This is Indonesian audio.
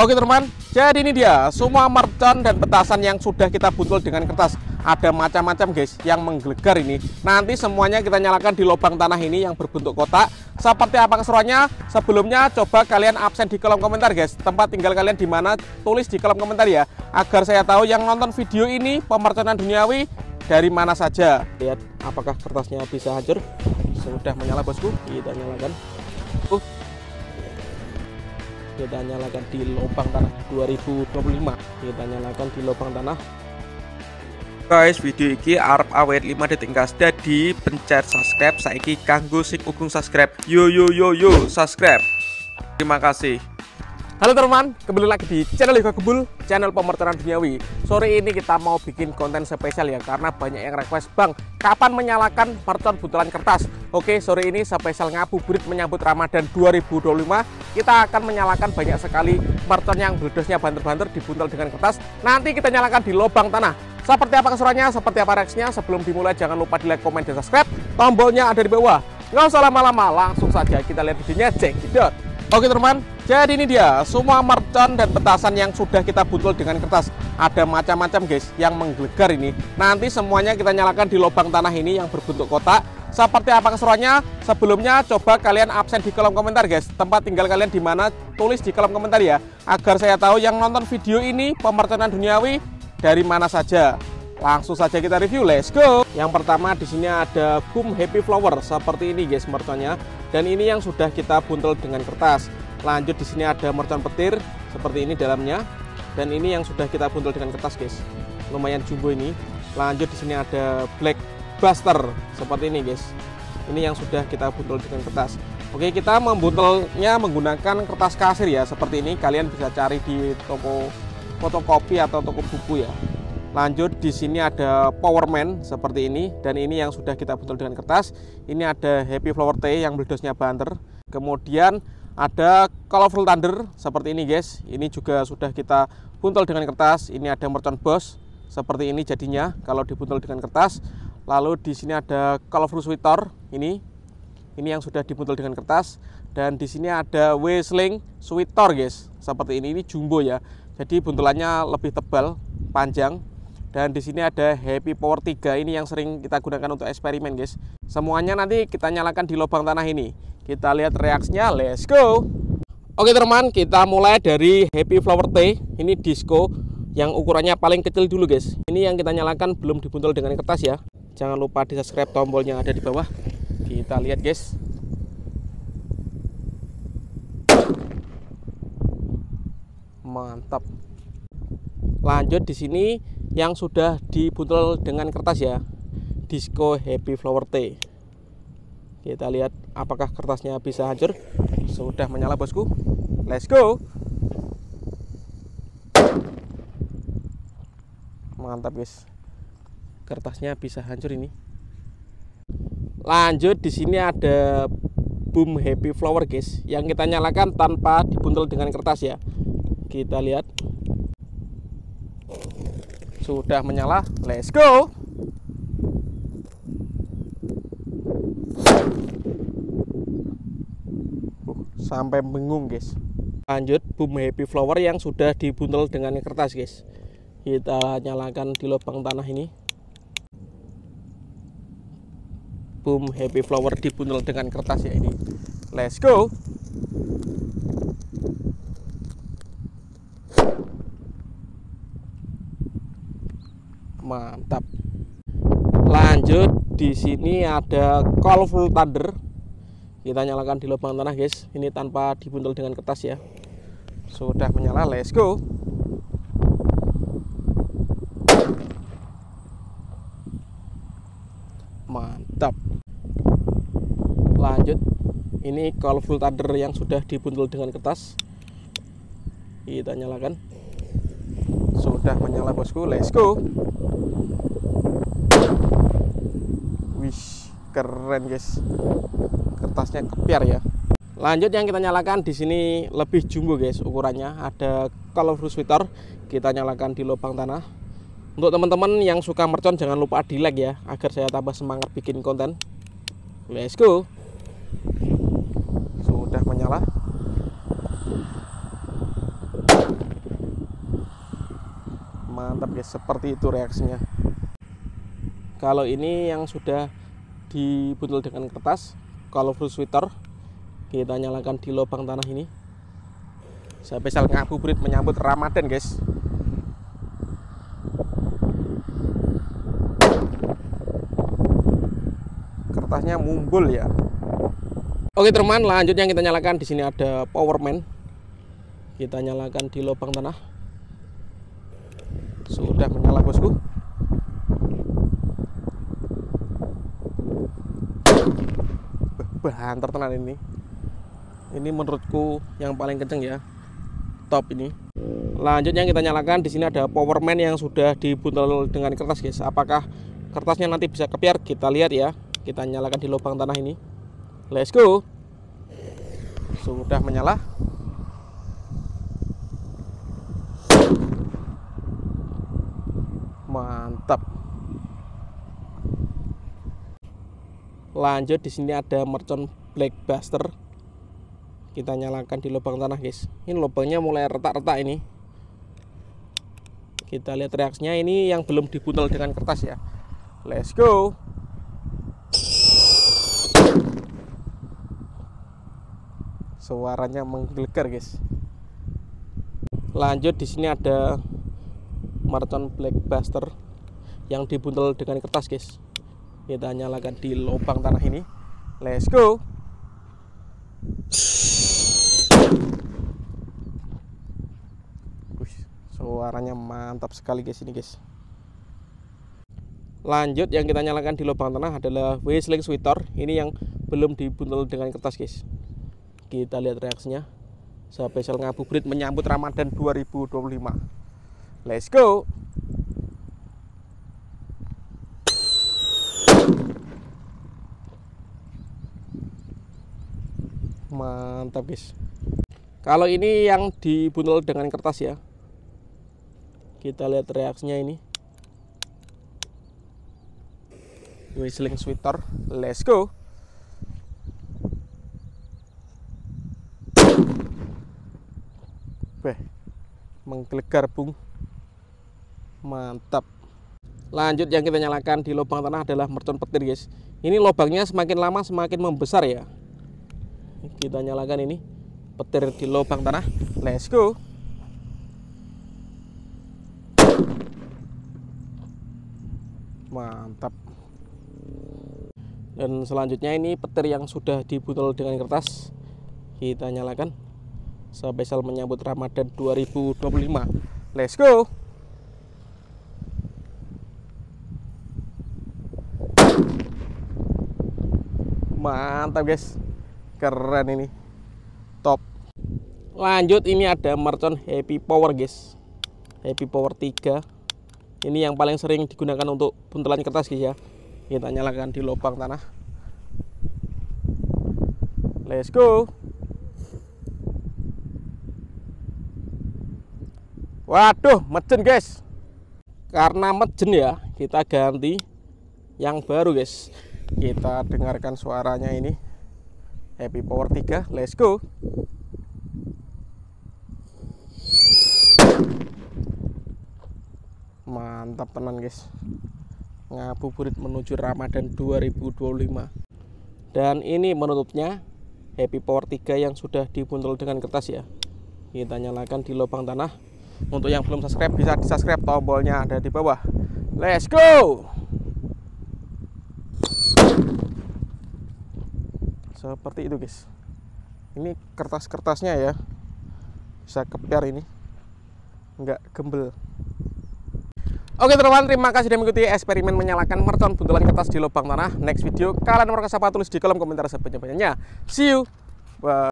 Oke teman, jadi ini dia semua mercon dan petasan yang sudah kita buntul dengan kertas. Ada macam-macam guys yang menggelegar ini. Nanti semuanya kita nyalakan di lubang tanah ini yang berbentuk kotak. Seperti apa keseruannya? Sebelumnya coba kalian absen di kolom komentar guys. Tempat tinggal kalian di mana, tulis di kolom komentar ya, agar saya tahu yang nonton video ini pemerconan duniawi dari mana saja. Lihat apakah kertasnya bisa hancur. Sudah menyala bosku, kita nyalakan. Kita nyalakan di lubang tanah 2025. Kita nyalakan di lubang tanah. Guys, video ini arep awet 5 detik guys. Jadi pencet subscribe saiki kanggo sing ugung subscribe. Yo subscribe. Terima kasih. Halo teman, kembali lagi di channel Yoga Gembul, channel pemerconan duniawi. Sore ini kita mau bikin konten spesial ya, karena banyak yang request, Bang, kapan menyalakan mercon buntelan kertas? Oke, sore ini spesial ngabuburit menyambut Ramadan 2025. Kita akan menyalakan banyak sekali mercon yang beledosnya banter-banter dibuntel dengan kertas. Nanti kita nyalakan di lubang tanah. Seperti apa keseruannya, seperti apa reaksinya? Sebelum dimulai jangan lupa di like, komen, dan subscribe. Tombolnya ada di bawah. Nggak usah lama-lama, langsung saja kita lihat videonya. Cekidot. Oke teman, jadi ini dia semua mercon dan petasan yang sudah kita buntul dengan kertas. Ada macam-macam guys yang menggelegar ini. Nanti semuanya kita nyalakan di lubang tanah ini yang berbentuk kotak. Seperti apa keseruannya? Sebelumnya coba kalian absen di kolom komentar guys. Tempat tinggal kalian di mana, tulis di kolom komentar ya, agar saya tahu yang nonton video ini pemerconan duniawi dari mana saja. Langsung saja kita review, let's go. Yang pertama di sini ada Boom Happy Flower seperti ini guys merconnya, dan ini yang sudah kita buntel dengan kertas. Lanjut di sini ada mercon petir seperti ini dalamnya, dan ini yang sudah kita buntel dengan kertas guys. Lumayan jumbo ini. Lanjut di sini ada Black Buster seperti ini guys. Ini yang sudah kita buntel dengan kertas. Oke, kita membuntelnya menggunakan kertas kasir ya seperti ini. Kalian bisa cari di toko fotokopi atau toko buku ya. Lanjut di sini ada Powerman seperti ini, dan ini yang sudah kita buntel dengan kertas. Ini ada Happy Flower T yang beledosnya banter. Kemudian ada Colorful Thunder seperti ini guys. Ini juga sudah kita buntel dengan kertas. Ini ada mercon Boss seperti ini jadinya kalau dibuntel dengan kertas. Lalu di sini ada Colorful Sweeter ini yang sudah dibuntel dengan kertas. Dan di sini ada Whistling Sweeter guys seperti ini jumbo ya. Jadi buntelannya lebih tebal, panjang. Dan di sini ada Happy Power 3, ini yang sering kita gunakan untuk eksperimen guys. Semuanya nanti kita nyalakan di lubang tanah ini. Kita lihat reaksinya, let's go. Oke teman, kita mulai dari Happy Flower T. Ini disco yang ukurannya paling kecil dulu guys. Ini yang kita nyalakan belum dibuntel dengan kertas ya. Jangan lupa di subscribe, tombol yang ada di bawah. Kita lihat guys. Mantap. Lanjut di sini yang sudah dibuntel dengan kertas ya, Disco Happy Flower T. Kita lihat apakah kertasnya bisa hancur. Sudah menyala bosku, let's go. Mantap guys, kertasnya bisa hancur ini. Lanjut di sini ada Boom Happy Flower guys, yang kita nyalakan tanpa dibuntel dengan kertas ya. Kita lihat. Sudah menyala, let's go. Sampai bingung guys. Lanjut Boom Happy Flower yang sudah dibuntel dengan kertas guys. Kita nyalakan di lubang tanah ini. Boom Happy Flower dibuntel dengan kertas ya ini. Let's go. Mantap. Lanjut di sini ada Colorful Thunder. Kita nyalakan di lubang tanah guys. Ini tanpa dibuntel dengan kertas ya. Sudah menyala, let's go. Mantap. Lanjut, ini Colorful Thunder yang sudah dibuntel dengan kertas. Kita nyalakan. Sudah menyala bosku, let's go. Wih, keren guys. Kertasnya kepiar ya. Lanjut yang kita nyalakan di sini lebih jumbo guys ukurannya. Ada Colorful Sweeter. Kita nyalakan di lubang tanah. Untuk teman-teman yang suka mercon jangan lupa di like ya, agar saya tambah semangat bikin konten. Let's go. Sudah menyala. mantap guys, seperti itu reaksinya. Kalau ini yang sudah dibuntel dengan kertas, kalau full sweater, kita nyalakan di lubang tanah ini. Spesial ngabuburit menyambut Ramadan guys. Kertasnya mumbul ya. Oke teman, lanjut yang kita nyalakan di sini ada Powerman. Kita nyalakan di lubang tanah. Sudah menyala bosku. Banter tenan ini. Ini menurutku yang paling kenceng ya. Top ini. Lanjut yang kita nyalakan di sini ada Powerman yang sudah dibuntel dengan kertas guys. Apakah kertasnya nanti bisa kepiar? Kita lihat ya. Kita nyalakan di lubang tanah ini. Let's go. Sudah menyala. Mantap. Lanjut di sini ada mercon Blackbuster. Kita nyalakan di lubang tanah guys. Ini lubangnya mulai retak-retak ini. Kita lihat reaksinya, ini yang belum dibuntel dengan kertas ya. Let's go. Suaranya menggelegar guys. Lanjut di sini ada mercon Blackbuster yang dibuntel dengan kertas guys. Kita nyalakan di lubang tanah ini. Let's go. Suaranya mantap sekali guys ini guys. Lanjut yang kita nyalakan di lubang tanah adalah Whistling Sweater. Ini yang belum dibuntel dengan kertas guys. Kita lihat reaksinya. Spesial ngabuburit menyambut Ramadan 2025. Let's go. Mantap guys. Kalau ini yang dibuntel dengan kertas ya. Kita lihat reaksinya ini. Whistling Sweater. Let's go. Menggelegar bung. Mantap. Lanjut yang kita nyalakan di lubang tanah adalah mercon petir guys. Ini lubangnya semakin lama semakin membesar ya. Kita nyalakan ini petir di lubang tanah. Let's go. Mantap. Dan selanjutnya ini petir yang sudah dibuntel dengan kertas. Kita nyalakan. Spesial menyambut Ramadan 2025. Let's go. Mantap guys. Keren ini. Top. Lanjut ini ada mercon Happy Power guys. Happy Power 3. Ini yang paling sering digunakan untuk buntelan kertas guys ya. Kita nyalakan di lubang tanah. Let's go. Waduh, mejen guys. Karena mejen ya, kita ganti yang baru guys. Kita dengarkan suaranya ini. Happy Power 3, let's go. Mantap tenan guys. Ngabuburit menuju Ramadan 2025. Dan ini menutupnya Happy Power 3 yang sudah dibuntel dengan kertas ya. Kita nyalakan di lubang tanah. Untuk yang belum subscribe bisa di subscribe, tombolnya ada di bawah. Let's go. Seperti itu guys. Ini kertas-kertasnya ya, bisa kepiar ini, nggak gembel. Oke teman-teman, terima kasih sudah mengikuti eksperimen menyalakan mercon buntelan kertas di lubang tanah. Next video kalian mau kasih apa, tulis di kolom komentar sebanyak-banyaknya. See you. Bye.